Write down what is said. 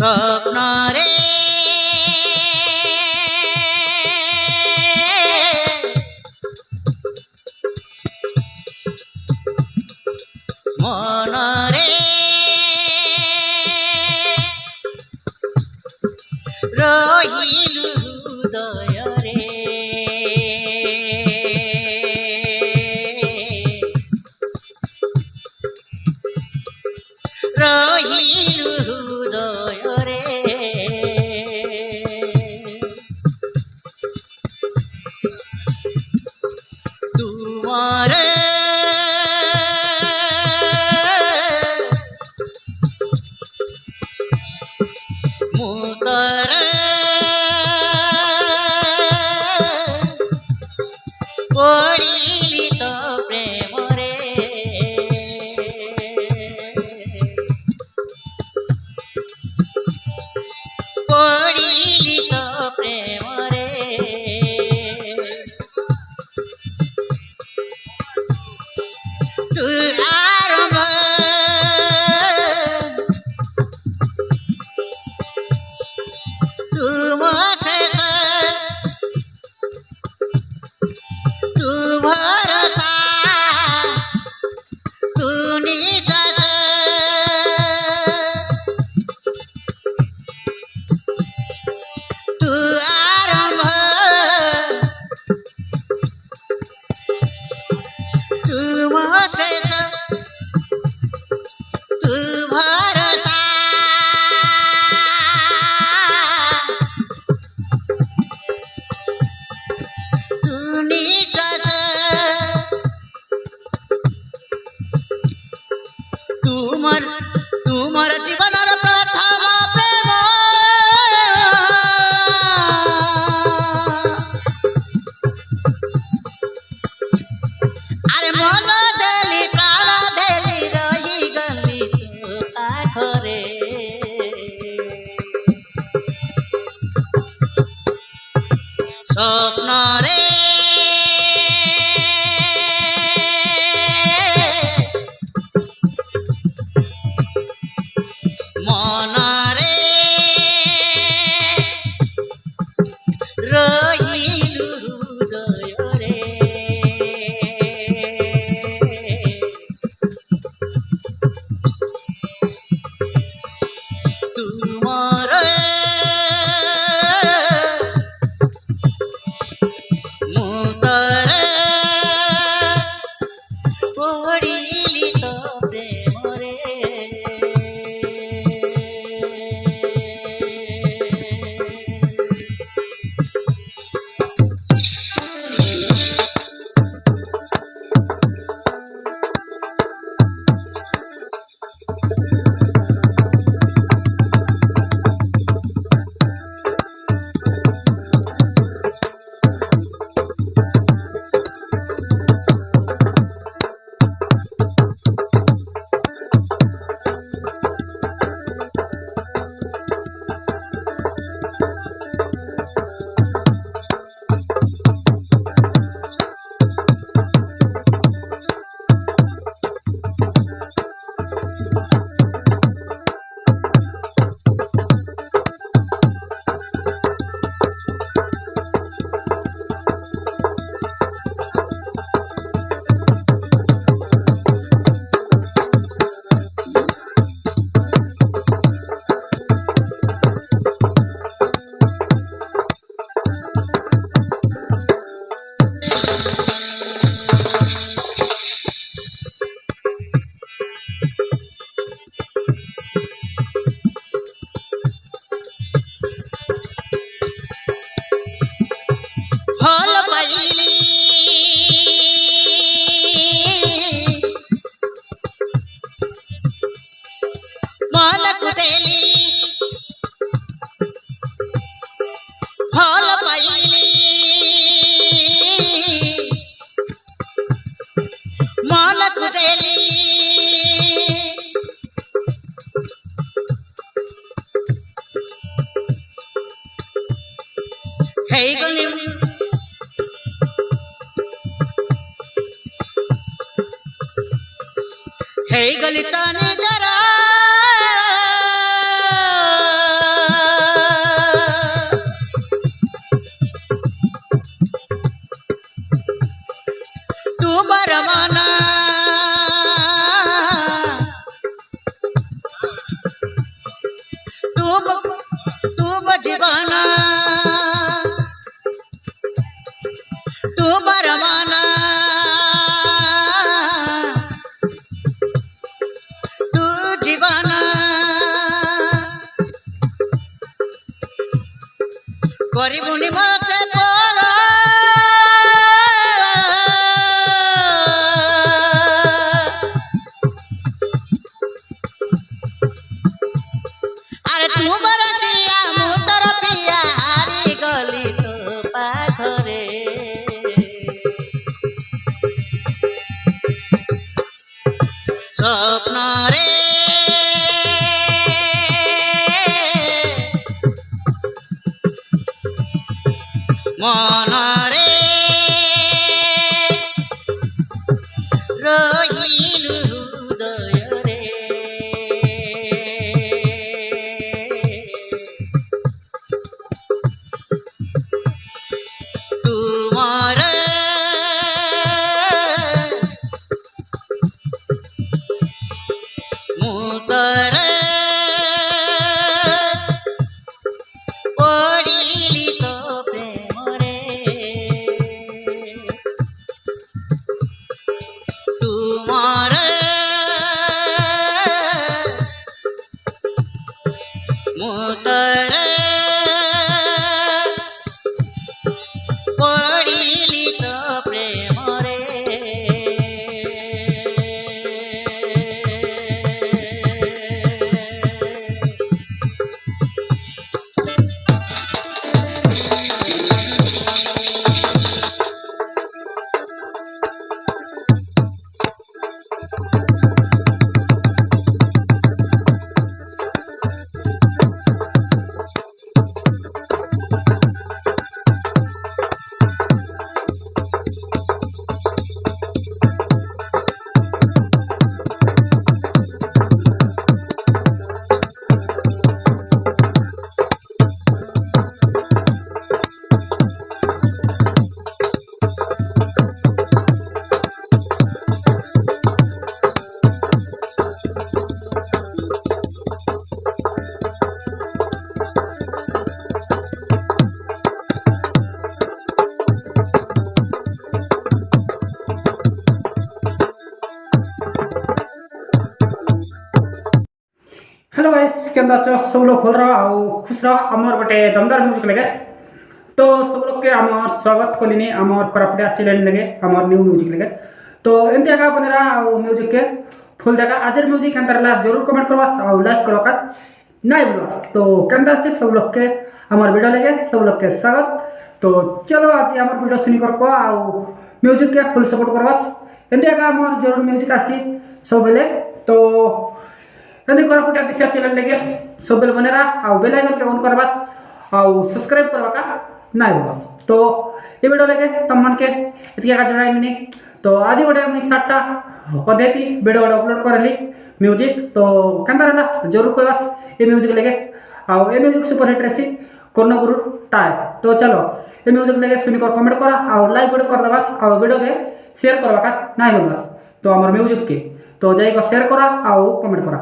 স্বপ্নরে মনরে রহিলু হৃদয়রে রহিলু হৃদয়রে তুমার মুতর পড়িলি তো প্রেমরে পড়িলি তো প্রেমরে তুই আরম্ভ তুম শেষ তু ভরসা তু নিঃশ্বাস তু আরম্ভ তুম শেষ তু ভরসা তু নিঃশ্বাস তুমর তুমর জীবনর প্রথম প্রেম আরে মন দেলি প্রাণ দেলি রহি গলি তো পাখরে স্বপ্নরে মনরে রহিলু হৃদয়রে তুমর মুতর পড়িলি তো প্রেমরে ফল পাইলি মনকু দেলি ফল পাইলি মনকু দেলি ହେଇଗଲି ହେଇଗଲି ତ ନିଜର तू जीवन तू बरमाना तू जीवन करिबुनि मते बोला अरे तू बरसिया मुतर पिया हारी गली तो पाखरे स्वप्न रे मन रे रहिलु हृदय रे तुमार मुतर पड़िली तो प्रेम रे तुमार मुतर पड़िली तो प्रेम रे हेलो गाइस केंदा छ सब लोग खोल रहा आउ खुश रहा अमर बटे दमदार म्यूजिक लगे तो सब लोग के अमर स्वागत कोलिनी अमर कोरापुटिया चैनल लगे अमर न्यू म्यूजिक लगे तो एंते आगा बनेरा आउ म्यूजिक के फुल जगह आजर म्यूजिक अंतरला जरूर कमेंट करवास आउ लाइक करवास नहीं बोलवास तो केंदा छ सब लोग के अमर वीडियो लगे सब लोग के स्वागत तो चलो आज अमर वीडियो सुनी कर को आउ म्यूजिक के फुल सपोर्ट करवास एंते आगा अमर जरूर म्यूजिक आसी सब बेले तो कदी कोरापुटिया दिशा चैनल लगे सब बेल बनेरा आउ बेल आइकन के ऑन करवास आउ सब्सक्राइब करवा का नहीं बोलवास तो ये वीडियो लगे तम मन के इतके का जणाई नहीं तो आदि गोटे मुई 7टा अध्ययती वीडियो अपलोड करली म्यूजिक तो केंदा रहला जरूर कहवास ये म्यूजिक लगे आउ ये म्यूजिक सुपर हिट रेसी कर्ण गुरु टाय तो चलो ये म्यूजिक लगे सुनी कर कमेंट करा आउ लाइक गोटे कर दबास आउ वीडियो के शेयर करवा का नहीं बोलवास तो हमर म्यूजिक के तो जाई को शेयर करा आउ कमेंट करा।